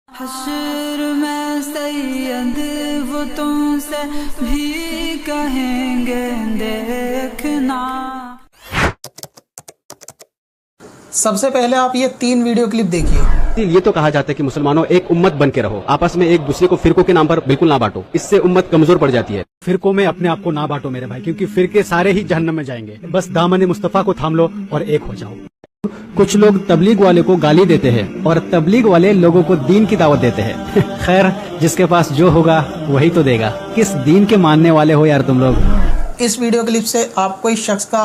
हश्र में सैयद वो तुमसे भी कहेंगे देखना। सबसे पहले आप ये 3 वीडियो क्लिप देखिए। ये तो कहा जाता है कि मुसलमानों एक उम्मत बन के रहो, आपस में एक दूसरे को फिरकों के नाम पर बिल्कुल ना बांटो, इससे उम्मत कमजोर पड़ जाती है। फिरकों में अपने आप को ना बांटो मेरे भाई, क्योंकि फिरके सारे ही जहन्नम में जाएंगे। बस दामन मुस्तफा को थाम लो और एक हो जाओ। कुछ लोग तबलीग वाले को गाली देते हैं और तबलीग वाले लोगों को दीन की दावत देते हैं। खैर, जिसके पास जो होगा वही तो देगा। किस दीन के मानने वाले हो यार तुम लोग। इस वीडियो क्लिप से आपको इस शख्स का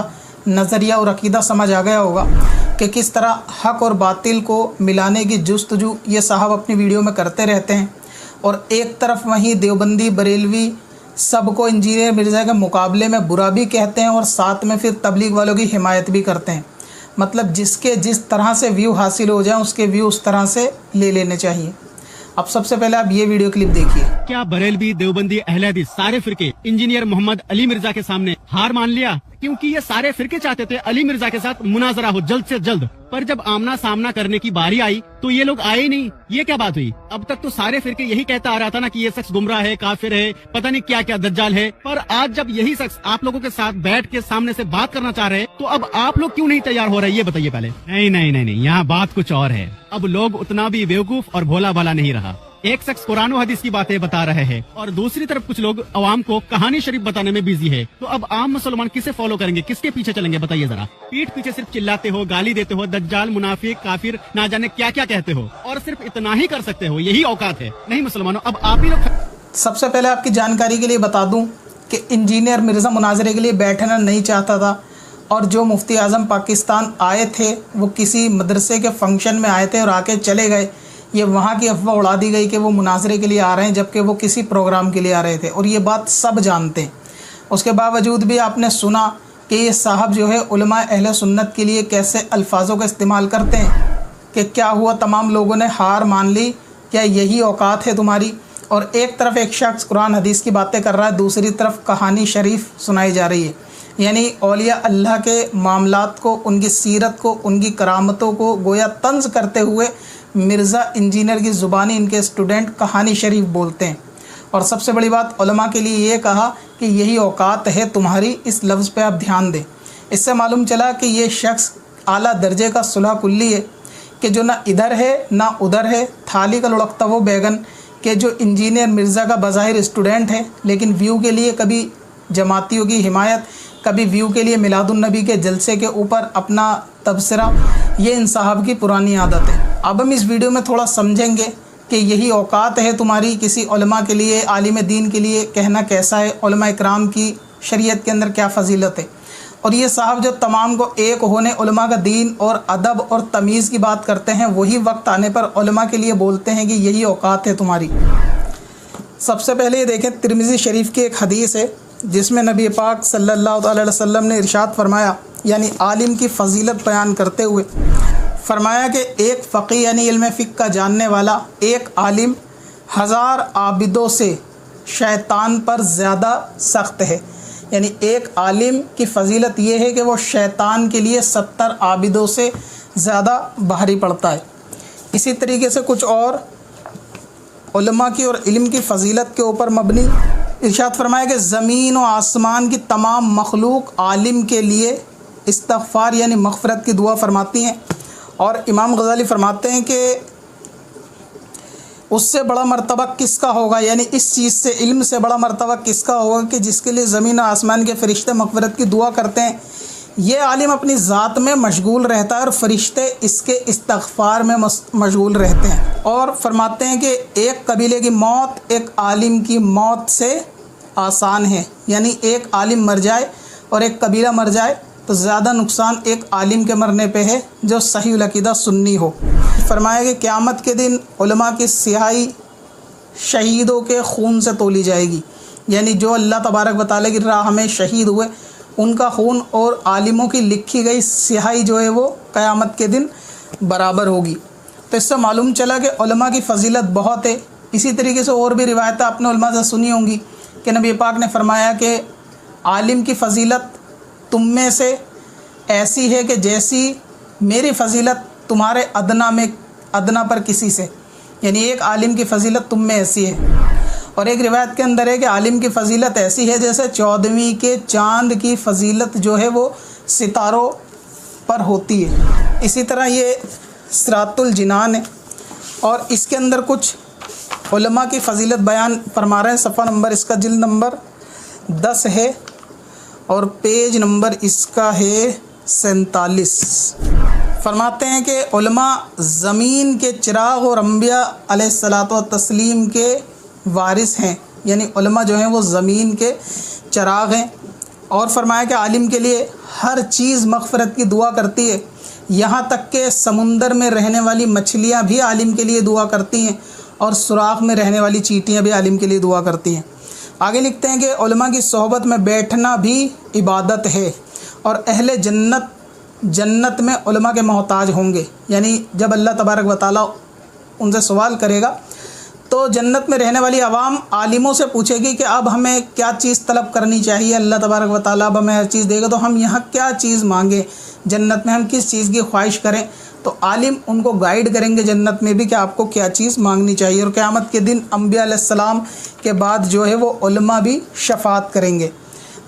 नज़रिया और अकीदा समझ आ गया होगा कि किस तरह हक और बातिल को मिलाने की जुस्तजू ये साहब अपनी वीडियो में करते रहते हैं, और एक तरफ वहीं देवबंदी बरेलवी सबको इंजीनियर मिर्ज़ा के मुकाबले में बुरा भी कहते हैं और साथ में फिर तबलीग वालों की हिमायत भी करते हैं। मतलब जिसके जिस तरह से व्यू हासिल हो जाए उसके व्यू उस तरह से ले लेने चाहिए। अब सबसे पहले आप ये वीडियो क्लिप देखिए। क्या बरेलवी, देवबंदी, अहले हदीस सारे फिरके इंजीनियर मोहम्मद अली मिर्जा के सामने हार मान लिया? क्योंकि ये सारे फिरके चाहते थे अली मिर्जा के साथ मुनाजरा हो जल्द से जल्द, पर जब आमना सामना करने की बारी आई तो ये लोग आए ही नहीं। ये क्या बात हुई? अब तक तो सारे फिरके यही कहता आ रहा था ना कि ये शख्स गुमराह है, काफिर है, पता नहीं क्या क्या दज्जाल है। पर आज जब यही शख्स आप लोगों के साथ बैठ के सामने से बात करना चाह रहे हैं तो अब आप लोग क्यों नहीं तैयार हो रहे, ये बताइए पहले। नहीं नहीं नहीं नहीं, यहाँ बात कुछ और है। अब लोग उतना भी बेवकूफ और भोला भाला नहीं रहा। एक शख्स कुरान और हदीस की बातें बता रहे हैं और दूसरी तरफ कुछ लोग अवाम को कहानी शरीफ बताने में बिजी है। तो अब आम मुसलमान किसे फॉलो करेंगे, किसके पीछे चलेंगे, बताइए जरा। पीठ पीछे सिर्फ चिल्लाते हो, गाली देते हो, दज्जाल, मुनाफिक, काफिर, ना जाने क्या क्या कहते हो, और सिर्फ इतना ही कर सकते हो, यही औकात है? नहीं मुसलमानों, अब आप ही लोग। सबसे पहले आपकी जानकारी के लिए बता दूं कि इंजीनियर मिर्ज़ा मुनाजरे के लिए बैठना नहीं चाहता था, और जो मुफ्ती आज़म पाकिस्तान आए थे वो किसी मदरसे के फंक्शन में आए थे और आके चले गए। ये वहाँ की अफवाह उड़ा दी गई कि वो मुनाजरे के लिए आ रहे हैं, जबकि वो किसी प्रोग्राम के लिए आ रहे थे, और ये बात सब जानते हैं। उसके बावजूद भी आपने सुना कि ये साहब जो है उलमा अहले सुन्नत के लिए कैसे अल्फाजों का इस्तेमाल करते हैं कि क्या हुआ, तमाम लोगों ने हार मान ली, क्या यही औकात है तुम्हारी? और एक तरफ एक शख्स कुरान हदीस की बातें कर रहा है, दूसरी तरफ कहानी शरीफ सुनाई जा रही है। यानी औलिया अल्लाह के मामलात को, उनकी सीरत को, उनकी करामतों को गोया तंज करते हुए मिर्ज़ा इंजीनियर की ज़ुबानी इनके स्टूडेंट कहानी शरीफ बोलते हैं। और सबसे बड़ी बात, उलमा के लिए ये कहा कि यही औकात है तुम्हारी, इस लफ्ज़ पे आप ध्यान दें। इससे मालूम चला कि ये शख्स आला दर्जे का सुलह कुल्ली है कि जो ना इधर है ना उधर है, थाली का लुढ़कता वो बैगन, कि जो इंजीनियर मिर्ज़ा का बज़ाहिर स्टूडेंट है लेकिन व्यू के लिए कभी जमातियों की हिमायत, कभी व्यू के लिए मिलादुन्नबी के जलसे के ऊपर अपना तबसरा, ये इन साहब की पुरानी आदत है। अब हम इस वीडियो में थोड़ा समझेंगे कि यही औकात है तुम्हारी किसी उलमा के लिए, आलिम दीन के लिए कहना कैसा है, उलमा इकराम की शरीयत के अंदर क्या फ़जीलत है। और ये साहब जो तमाम को एक होने, उलमा का दीन और अदब और तमीज़ की बात करते हैं, वही वक्त आने पर उलमा के लिए बोलते हैं कि यही औकात है तुम्हारी। सबसे पहले ये देखें, तिरमिज़ी शरीफ की एक हदीस है जिसमें नबी पाक सल्लल्लाहु अलैहि वसल्लम ने इरशाद फरमाया, यानी आलिम की फ़जीलत बयान करते हुए फरमाया कि एक फ़क़ीह यानी इल्म फ़िक़्ह का जानने वाला, एक आलिम 1000 आबिदों से शैतान पर ज़्यादा सख्त है। यानी एक आलिम की फ़जीलत ये है कि वो शैतान के लिए 70 आबिदों से ज़्यादा भारी पड़ता है। इसी तरीके से कुछ और उलमा की और इल्म की फ़जीलत के ऊपर मबनी इरशाद फरमाया कि ज़मीन और आसमान की तमाम मखलूक आलिम के लिए इस्तग़फ़ार यानी मग़फ़िरत की दुआ फरमाती हैं। और इमाम गज़ाली फरमाते हैं कि उससे बड़ा मर्तबा किसका होगा, यानी इस चीज़ से, इल्म से बड़ा मर्तबा किसका होगा कि जिसके लिए ज़मीन और आसमान के फ़रिश्ते मग़फ़िरत की दुआ करते हैं। ये आलिम अपनी ज़ात में मशगूल रहता है और फ़रिश्ते इसके इस्तग़फ़ार में मशगूल रहते हैं। और फरमाते हैं कि एक कबीले की मौत एक आलिम की मौत से आसान है। यानी एक आलिम मर जाए और एक कबीला मर जाए तो ज़्यादा नुकसान एक आलिम के मरने पे है जो सही अक़ीदा सुन्नी हो। फरमाया कि क़यामत के दिन उलमा की सियाही शहीदों के खून से तोली जाएगी। यानी जो अल्लाह तबारक व तआला की राह में शहीद हुए उनका खून और आलिमों की लिखी गई स्याही जो है वो क़यामत के दिन बराबर होगी। तो इससे मालूम चला कि उलमा की फ़जीलत बहुत है। इसी तरीके से और भी रिवायतें आपने उलमा से सुनी होंगी कि नबी पाक ने फरमाया कि आलिम की फ़जीलत तुम में से ऐसी है कि जैसी मेरी फ़जीलत तुम्हारे अदना पर किसी से। यानी एक आलिम की फ़जीलत तुम में ऐसी है। और एक रिवायत के अंदर है कि आलिम की फ़जीलत ऐसी है जैसे 14वीं के चाँद की फ़जीलत जो है वो सितारों पर होती है। इसी तरह ये सिरातुल जिनान है और इसके अंदर कुछ उलमा की फ़जीलत बयान फरमा रहे हैं। सफ़ा नंबर इसका जिल्द नंबर 10 है और पेज नंबर इसका है 47। फरमाते हैं कि उलमा ज़मीन के चिराग और अम्बिया अलैहिस्सलातु व तस्लीम के वारिस हैं, यानी उलमा जो हैं वो ज़मीन के चिराग हैं। और फरमाया कि आलिम के लिए हर चीज़ मग़फ़िरत की दुआ करती है, यहाँ तक कि समुंदर में रहने वाली मछलियाँ भी आलिम के लिए दुआ करती हैं और सुराख में रहने वाली चींटियाँ भी आलिम के लिए दुआ करती हैं। आगे लिखते हैं कि उलमा की सोहबत में बैठना भी इबादत है और अहले जन्नत में उलमा के मोहताज होंगे। यानी जब अल्लाह तबारक व तआला उनसे सवाल करेगा तो जन्नत में रहने वाली आवाम आलिमों से पूछेगी कि अब हमें क्या चीज़ तलब करनी चाहिए। अल्लाह तबारक व तआला अब हमें हर चीज़ देगा तो हम यहाँ क्या चीज़ मांगें, जन्नत में हम किस चीज़ की ख्वाहिश करें। तो आलिम उनको गाइड करेंगे जन्नत में भी कि आपको क्या चीज़ मांगनी चाहिए। और क़यामत के दिन अम्बिया अलैहिस्सलाम के बाद जो है वो उलमा भी शफ़ाअत करेंगे।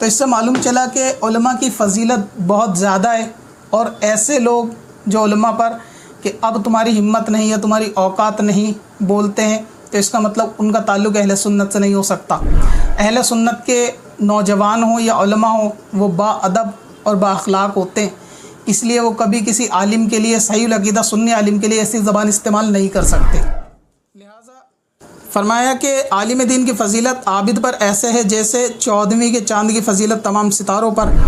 तो इससे मालूम चला कि उलमा की फ़जीलत बहुत ज़्यादा है। और ऐसे लोग जो उलमा पर कि अब तुम्हारी हिम्मत नहीं है, तुम्हारी औकात नहीं बोलते हैं, तो इसका मतलब उनका ताल्लुक़ अहले सुन्नत से नहीं हो सकता। अहले सुन्नत के नौजवान हो या उलमा हो वो बाअदब और बाअखलाक होते हैं, इसलिए वो कभी किसी आलिम के लिए, सही अक़ीदा सुन्नी आलिम के लिए ऐसी ज़बान इस्तेमाल नहीं कर सकते। लिहाजा फरमाया कि आलिम दीन की फ़जीलत आबिद पर ऐसे है जैसे 14वीं के चाँद की फ़जीलत तमाम सितारों पर।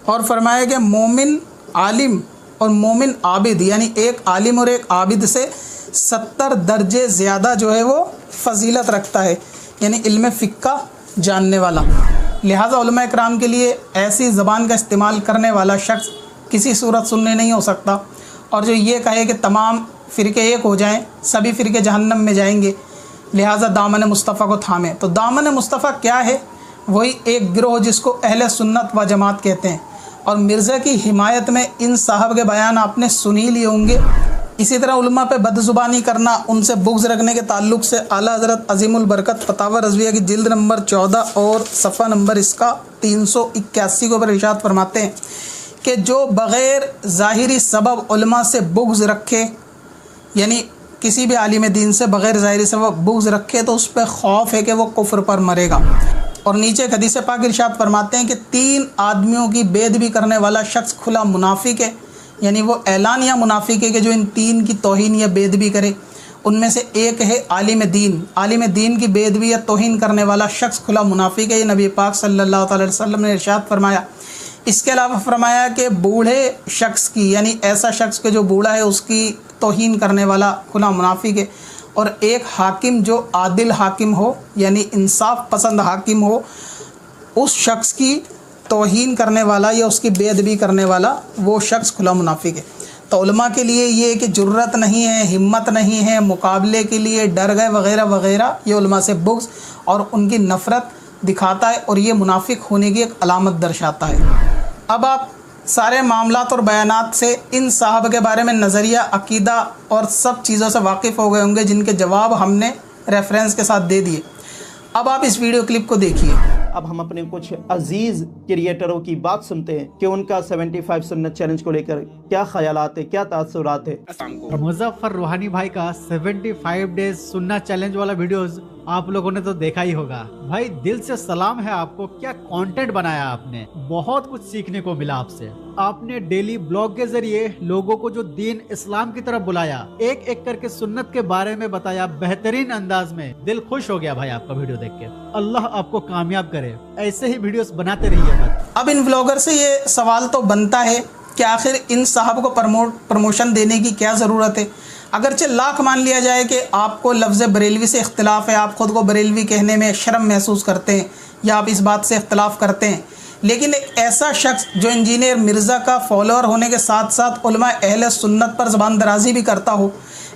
और फरमाया कि मोमिन आलिम और मोमिन आबिद, यानी एक आलिम और एक आबिद से 70 दर्जे ज़्यादा जो है वो फ़जीलत रखता है, यानी इल्म फ़िक़्ह जानने वाला। लिहाजा उलमा इकराम के लिए ऐसी ज़बान का इस्तेमाल करने वाला शख्स किसी सूरत सुनने नहीं हो सकता। और जो ये कहे कि तमाम फ़िरके एक हो जाएं, सभी फ़िरके जहन्नम में जाएंगे, लिहाजा दामन मुस्तफ़ा को थामें। तो दामन मुस्तफ़ा क्या है? वही एक गिरोह जिसको अहले सुन्नत व जमात कहते हैं। और मिर्ज़ा की हिमायत में इन साहब के बयान आपने सुन ही लिए होंगे। इसी तरह उलमा पे बदज़ुबानी करना, उनसे बुग़्ज़ रखने के ताल्लुक़ से आला हज़रत अज़ीमुल बरकत फतावा रज़विया की जिल्द नंबर 14 और सफ़ा नंबर इसका 381 के ऊपर इरशाद फरमाते हैं कि जो बग़ैर ज़ाहिरी सबब उलमा से बुग़्ज़ रखे, यानी किसी भी आलिम दीन से बग़ैर ज़ाहिरी सबब बुग़्ज़ रखे तो उस पर खौफ है कि वो कुफ्र पर मरेगा। और नीचे एक हदीस पाक इरशाद फरमाते हैं कि 3 आदमियों की बेदबी करने वाला शख्स खुला मुनाफिक है, यानी वो ऐलानिया मुनाफिक है कि जो इन 3 की तौहीन या बेदबी करे। उनमें से एक है आलिम दीन। आलिम दीन की बेदबी या तौहीन करने वाला शख्स खुला मुनाफिक है, ये नबी पाक सल्लल्लाहु अलैहि वसल्लम ने इरशाद फरमाया। इसके अलावा फरमाया कि बूढ़े शख्स की, यानी ऐसा शख्स के जो बूढ़ा है उसकी तौहीन करने वाला खुला मुनाफिक है। और एक हाकिम जो आदिल हाकिम हो, यानी इंसाफ पसंद हाकिम हो, उस शख्स की तौहीन करने वाला या उसकी बेअदबी करने वाला वो शख्स खुला मुनाफिक है। तो उलमा के लिए ये कि जुर्रत नहीं है, हिम्मत नहीं है, मुकाबले के लिए डर गए वग़ैरह वग़ैरह, ये उलमा से बुग़्ज़ और उनकी नफ़रत दिखाता है और ये मुनाफिक होने की एक अलामत दर्शाता है। अब आप सारे मामलात और बयानात से इन साहब के बारे में नज़रिया, अकीदा और सब चीज़ों से वाकिफ़ हो गए होंगे जिनके जवाब हमने रेफरेंस के साथ दे दिए। अब आप इस वीडियो क्लिप को देखिए। अब हम अपने कुछ अजीज़ क्रिएटरों की बात सुनते हैं कि उनका 75 सुन्नत चैलेंज को लेकर क्या ख्यालात है, क्या तासुरात है। मुज़फ़्फ़र रूहानी भाई का 75 डेज सुन्नत चैलेंज वाला वीडियोस आप लोगों ने तो देखा ही होगा। भाई दिल से सलाम है आपको, क्या कंटेंट बनाया आपने, बहुत कुछ सीखने को मिला आपसे। आपने डेली ब्लॉग के जरिए लोगों को जो दीन इस्लाम की तरफ बुलाया, एक एक करके सुन्नत के बारे में बताया बेहतरीन अंदाज में। दिल खुश हो गया भाई आपका वीडियो देख के। अल्लाह आपको कामयाब करे, ऐसे ही वीडियोस बनाते रहिए बस। अब इन व्लॉगर से ये सवाल तो बनता है कि आखिर इन साहब को प्रमोशन देने की क्या ज़रूरत है। अगरचे लाख मान लिया जाए कि आपको लफ्ज़ बरेलवी से इख्तिलाफ़ है, आप ख़ुद को बरेलवी कहने में शर्म महसूस करते हैं या आप इस बात से इख्तिलाफ़ करते हैं, लेकिन एक ऐसा शख्स जो इंजीनियर मिर्ज़ा का फॉलोअर होने के साथ साथ उलमा अहले सुन्नत पर ज़बान दराजी भी करता हो,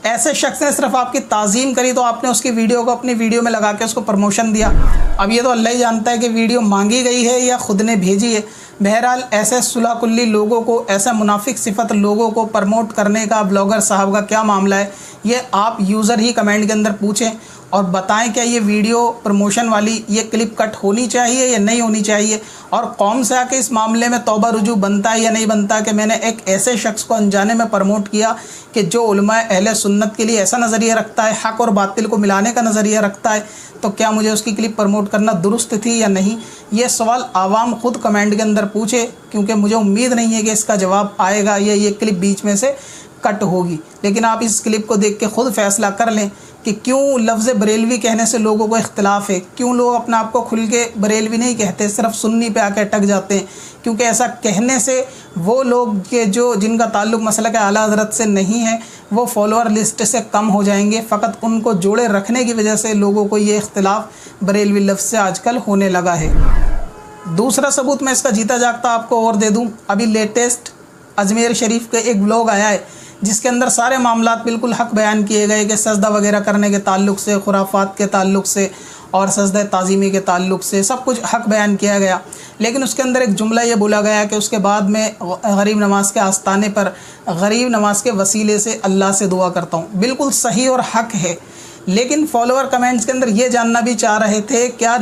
ऐसे शख्स ने सिर्फ आपकी ताज़ीम करी तो आपने उसकी वीडियो को अपनी वीडियो में लगा के उसको प्रमोशन दिया। अब ये तो अल्लाह ही जानता है कि वीडियो मांगी गई है या खुद ने भेजी है। बहरहाल ऐसे सुलह कुल्ली लोगों को, ऐसा मुनाफिक सिफत लोगों को प्रमोट करने का ब्लॉगर साहब का क्या मामला है, ये आप यूज़र ही कमेंट के अंदर पूछें और बताएं क्या ये वीडियो प्रमोशन वाली ये क्लिप कट होनी चाहिए या नहीं होनी चाहिए, और कौम से आके इस मामले में तौबा रुजू बनता है या नहीं बनता कि मैंने एक ऐसे शख्स को अनजाने में प्रमोट किया कि जो उलमा अहले सुन्नत के लिए ऐसा नज़रिया रखता है, हक़ और बातिल को मिलाने का नज़रिया रखता है, तो क्या मुझे उसकी क्लिप प्रमोट करना दुरुस्त थी या नहीं। ये सवाल आवाम खुद कमेंट के अंदर पूछे, क्योंकि मुझे उम्मीद नहीं है कि इसका जवाब आएगा या ये क्लिप बीच में से कट होगी। लेकिन आप इस क्लिप को देख के खुद फैसला कर लें कि क्यों लफ्ज़ बरेलवी कहने से लोगों को इख्तिलाफ़ है, क्यों लोग अपने आप को खुल के बरेलवी नहीं कहते, सिर्फ सुन्नी पे आके अटक जाते हैं। क्योंकि ऐसा कहने से वो लोग के जो जिनका ताल्लुक़ मसलक आला हज़रत से नहीं है वो फॉलोअर लिस्ट से कम हो जाएंगे। फ़कत उनको जोड़े रखने की वजह से लोगों को ये इख्तिलाफ़ बरेलवी लफ्ज़ से आजकल होने लगा है। दूसरा सबूत मैं इसका जीता जागता आपको और दे दूँ। अभी लेटेस्ट अजमेर शरीफ के एक ब्लॉग आया है जिसके अंदर सारे मामलात बिल्कुल हक़ बयान किए गए कि सजदा वगैरह करने के ताल्लुक़ से, खुराफात के ताल्लुक़ से और सजदा ताज़ीमी के ताल्लुक़ से सब कुछ हक़ बयान किया गया। लेकिन उसके अंदर एक जुमला ये बोला गया कि उसके बाद में गरीब नमाज के आस्ताने पर गरीब नमाज के वसीले से अल्लाह से दुआ करता हूँ। बिल्कुल सही और हक़ है, लेकिन फॉलोअर कमेंट्स के अंदर ये जानना भी चाह रहे थे क्या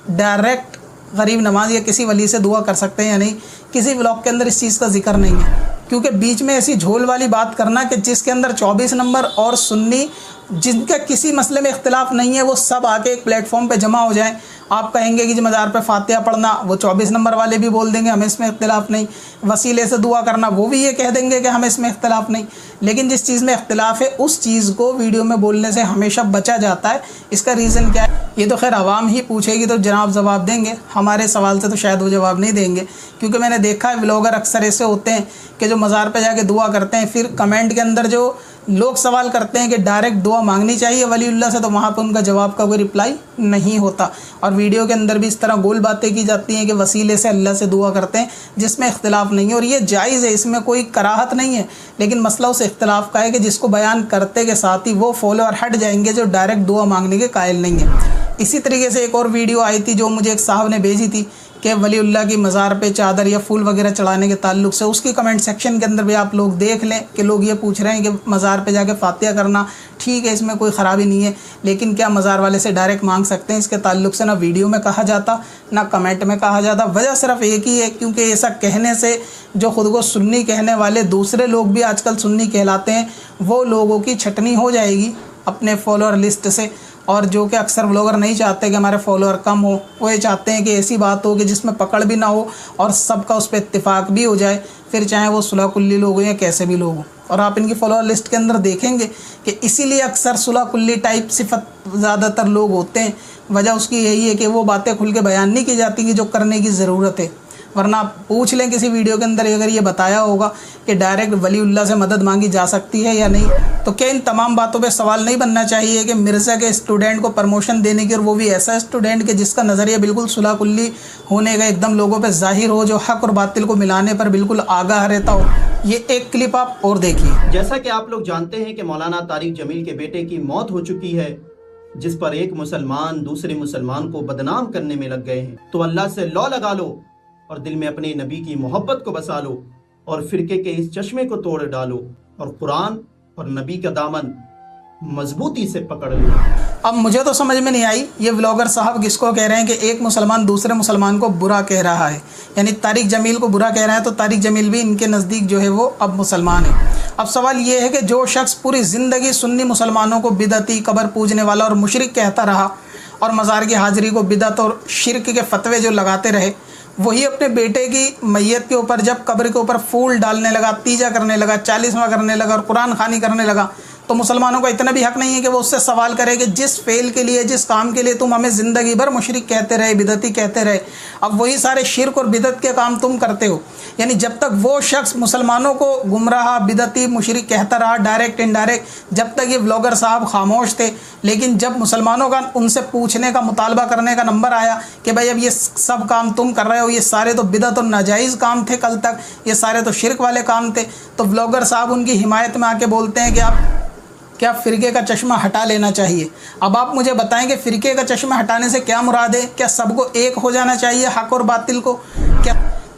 डायरेक्ट गरीब नमाज या किसी वली से दुआ कर सकते हैं या नहीं। किसी ब्लॉग के अंदर इस चीज़ का जिक्र नहीं है, क्योंकि बीच में ऐसी झोल वाली बात करना कि जिसके अंदर 24 नंबर और सुन्नी जिनका किसी मसले में इख्तिलाफ़ नहीं है वो सब आके एक प्लेटफॉर्म पे जमा हो जाएं। आप कहेंगे कि जो मज़ार पे फातिहा पढ़ना वो 24 नंबर वाले भी बोल देंगे हमें इसमें इख्तिलाफ़ नहीं, वसीले से दुआ करना वो भी ये कह देंगे कि हमें इसमें इख्तिलाफ़ नहीं। लेकिन जिस चीज़ में इख्तिलाफ़ है उस चीज़ को वीडियो में बोलने से हमेशा बचा जाता है। इसका रीज़न क्या है ये तो खैर आवाम ही पूछेगी तो जनाब जवाब देंगे, हमारे सवाल से तो शायद वो जवाब नहीं देंगे। क्योंकि मैंने देखा है व्लॉगर अक्सर ऐसे होते हैं कि जो मज़ार पे जाके दुआ करते हैं, फिर कमेंट के अंदर जो लोग सवाल करते हैं कि डायरेक्ट दुआ मांगनी चाहिए वलीउल्लाह से, तो वहाँ पर उनका जवाब का कोई रिप्लाई नहीं होता। और वीडियो के अंदर भी इस तरह गोल बातें की जाती हैं कि वसीले से अल्लाह से दुआ करते हैं, जिसमें इख्तिलाफ़ नहीं है और ये जायज़ है, इसमें कोई कराहत नहीं है। लेकिन मसला उस इख्तिलाफ़ का है कि जिसको बयान करते के साथ ही वो फॉलोअर हट जाएंगे जो डायरेक्ट दुआ मांगने के कायल नहीं है। इसी तरीके से एक और वीडियो आई थी जो मुझे एक साहब ने भेजी थी कि वलीउल्लाह की मज़ार पे चादर या फूल वगैरह चढ़ाने के ताल्लुक़ से, उसकी कमेंट सेक्शन के अंदर भी आप लोग देख लें कि लोग ये पूछ रहे हैं कि मज़ार पे जाके फातिहा करना ठीक है, इसमें कोई ख़राबी नहीं है, लेकिन क्या मज़ार वाले से डायरेक्ट मांग सकते हैं। इसके ताल्लुक़ से ना वीडियो में कहा जाता ना कमेंट में कहा जाता। वजह सिर्फ एक ही है, क्योंकि ऐसा कहने से जो ख़ुद को सुन्नी कहने वाले दूसरे लोग भी आजकल सुन्नी कहलाते हैं, वो लोगों की छटनी हो जाएगी अपने फॉलोअर लिस्ट से। और जो कि अक्सर व्लॉगर नहीं चाहते कि हमारे फॉलोअर कम हो, वो ये चाहते हैं कि ऐसी बात हो कि जिसमें पकड़ भी ना हो और सबका उस पर इत्तेफाक भी हो जाए, फिर चाहे वो सुलह कुल्ली लोग हो या कैसे भी लोग हो। और आप इनकी फॉलोअर लिस्ट के अंदर देखेंगे कि इसीलिए अक्सर सुलह कुल्ली टाइप सिफत ज़्यादातर लोग होते हैं। वजह उसकी यही है कि वो बातें खुल के बयान नहीं की जाती कि जो करने की ज़रूरत है। वरना आप पूछ लें किसी वीडियो के अंदर अगर ये बताया होगा कि डायरेक्ट वलीउल्लाह से मदद मांगी जा सकती है या नहीं, तो क्या इन तमाम बातों पे सवाल नहीं बनना चाहिए कि मिर्ज़ा के स्टूडेंट को प्रमोशन देने की, और वो भी ऐसा स्टूडेंट कि जिसका नज़रिया बिल्कुल सुलह कुल्ली होने का एकदम लोगों पे ज़ाहिर हो, जो हक़ और बातिल को मिलाने पर बिल्कुल आगाह रहता हो। ये एक क्लिप आप और देखिए। जैसा कि आप लोग जानते हैं कि मौलाना तारिक जमील के बेटे की मौत हो चुकी है, जिस पर एक मुसलमान दूसरे मुसलमान को बदनाम करने में लग गए हैं, तो अल्लाह से लौ लगा लो और दिल में अपने नबी की मोहब्बत को बसा लो और फिरके के इस चश्मे को तोड़ डालो और कुरान और नबी का दामन मजबूती से पकड़ लो। अब मुझे तो समझ में नहीं आई ये व्लॉगर साहब किसको कह रहे हैं कि एक मुसलमान दूसरे मुसलमान को बुरा कह रहा है, यानी तारिक जमील को बुरा कह रहा है, तो तारिक जमील भी इनके नज़दीक जो है वो अब मुसलमान है। अब सवाल ये है कि जो शख्स पूरी ज़िंदगी सुन्नी मुसलमानों को बिदअती, कब्र पूजने वाला और मुशरिक कहता रहा और मज़ार की हाज़िरी को बिदअत और शिरक के फतवे जो लगाते रहे, वही अपने बेटे की मैयत के ऊपर जब कब्र के ऊपर फूल डालने लगा, तीजा करने लगा, 40वां करने लगा और कुरान खानी करने लगा, तो मुसलमानों का इतना भी हक़ नहीं है कि वो उससे सवाल करे कि जिस फ़ेल के लिए, जिस काम के लिए तुम हमें ज़िंदगी भर मुशरिक कहते रहे, बिदती कहते रहे, अब वही सारे शिरक और बिदत के काम तुम करते हो। यानी जब तक वो शख्स मुसलमानों को गुमराह, बिदती, मुशरिक कहता रहा डायरेक्ट इनडायरेक्ट, जब तक ये व्लॉगर साहब खामोश थे। लेकिन जब मुसलमानों का उनसे पूछने का, मुतालबा करने का नंबर आया कि भाई अब ये सब काम तुम कर रहे हो, ये सारे तो बिदत और नाजायज़ काम थे, कल तक ये सारे तो शिरक वाले काम थे, तो व्लॉगर साहब उनकी हिमायत में आके बोलते हैं कि आप क्या फ़िरके का चश्मा हटा लेना चाहिए। अब आप मुझे बताएं कि फ़िरके का चश्मा हटाने से क्या मुराद है। क्या सबको एक हो जाना चाहिए हक और बातिल को?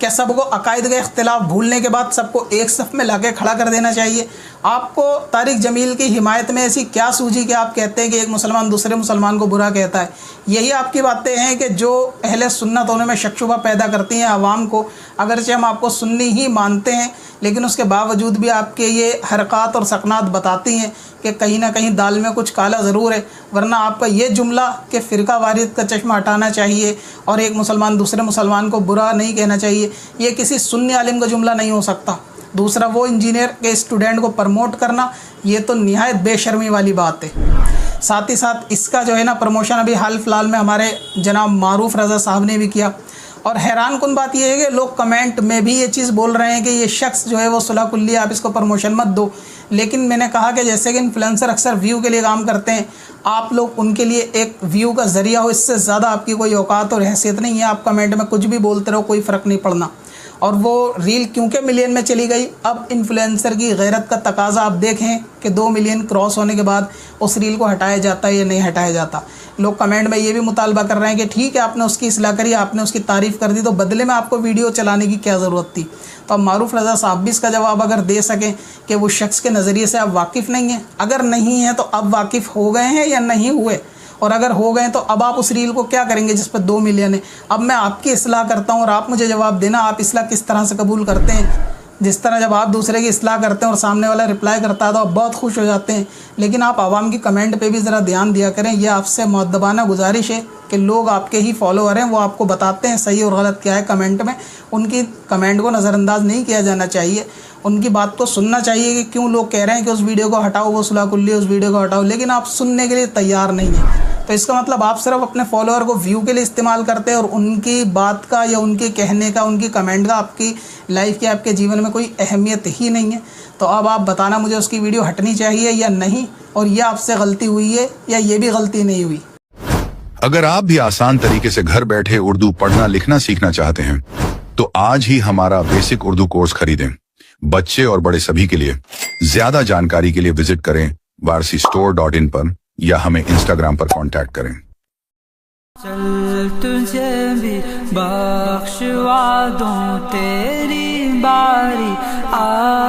क्या सबको अकायद का इख्तिलाफ भूलने के बाद सबको एक सफ़ में लाके खड़ा कर देना चाहिए? आपको तारिक जमील की हिमायत में ऐसी क्या सूझी कि आप कहते हैं कि एक मुसलमान दूसरे मुसलमान को बुरा कहता है? यही आपकी बातें हैं कि जो अहले सुन्नत होने में शक शुबा पैदा करती हैं आवाम को। अगरचे हम आपको सुन्नी ही मानते हैं, लेकिन उसके बावजूद भी आपके ये हरकत और सकनात बताती हैं कि कहीं ना कहीं दाल में कुछ काला ज़रूर है। वरना आपका ये जुमला कि फ़िरका वारिद का चश्मा हटाना चाहिए और एक मुसलमान दूसरे मुसलमान को बुरा नहीं कहना चाहिए, ये किसी सुन्नी आलिम का जुमला नहीं हो सकता। दूसरा, वो इंजीनियर के स्टूडेंट को प्रमोट करना, ये तो निहायत बेशर्मी वाली बात है। साथ ही साथ इसका जो है ना प्रमोशन अभी हाल फिलहाल में हमारे जनाब मारूफ रज़ा साहब ने भी किया। और हैरान कुन बात यह है कि लोग कमेंट में भी ये चीज़ बोल रहे हैं कि ये शख्स जो है वो सुलह कुल्ली, आप इसको प्रमोशन मत दो। लेकिन मैंने कहा कि जैसे कि इन्फ्लुएंसर अक्सर व्यू के लिए काम करते हैं, आप लोग उनके लिए एक व्यू का ज़रिया हो, इससे ज़्यादा आपकी कोई औकात और हैसियत नहीं है। आप कमेंट में कुछ भी बोलते रहो, कोई फ़र्क नहीं पड़ना। और वो रील क्योंकि मिलियन में चली गई, अब इन्फ्लुएंसर की गैरत का तकाजा आप देखें कि 2 मिलियन क्रॉस होने के बाद उस रील को हटाया जाता है या नहीं हटाया जाता। लोग कमेंट में ये भी मुतालबा कर रहे हैं कि ठीक है, आपने उसकी इस्लाह करी, आपने उसकी तारीफ़ कर दी, तो बदले में आपको वीडियो चलाने की क्या ज़रूरत थी। तो अब मारूफ रज़ा साहब भी इसका जवाब अगर दे सकें कि वो शख्स के नज़रिए से आप वाकिफ़ नहीं हैं, अगर नहीं हैं तो अब वाकिफ़ हो गए हैं या नहीं हुए, और अगर हो गए तो अब आप उस रील को क्या करेंगे जिस पर 2 मिलियन है। अब मैं आपकी इस्लाह करता हूँ और आप मुझे जवाब देना, आप इस्लाह किस तरह से कबूल करते हैं। जिस तरह जब आप दूसरे की इस्लाह करते हैं और सामने वाला रिप्लाई करता है तो आप बहुत खुश हो जाते हैं, लेकिन आप आवाम की कमेंट पे भी ज़रा ध्यान दिया करें। यह आपसे मुअद्दबाना गुजारिश है कि लोग आपके ही फॉलोअर हैं, वो आपको बताते हैं सही और गलत क्या है कमेंट में। उनकी कमेंट को नज़रअंदाज नहीं किया जाना चाहिए, उनकी बात को सुनना चाहिए कि क्यों लोग कह रहे हैं कि उस वीडियो को हटाओ, वो सुलह कुल्ली उस वीडियो को हटाओ, लेकिन आप सुनने के लिए तैयार नहीं हैं। तो इसका मतलब आप सिर्फ अपने फॉलोअर को व्यू के लिए इस्तेमाल करते हैं और उनकी बात का या उनके कहने का, उनकी कमेंट का आपकी लाइफ के, आपके जीवन में कोई अहमियत ही नहीं है। तो अब आप बताना मुझे उसकी वीडियो हटनी चाहिए या नहीं, और यह आपसे गलती हुई है या ये भी गलती नहीं हुई। अगर आप भी आसान तरीके से घर बैठे उर्दू पढ़ना लिखना सीखना चाहते हैं तो आज ही हमारा बेसिक उर्दू कोर्स खरीदें। बच्चे और बड़े सभी के लिए। ज्यादा जानकारी के लिए विजिट करें varsistore.in पर या हमें इंस्टाग्राम पर कांटेक्ट करें। चल तुझे भी बख्शवा दूं, तेरी बारी आ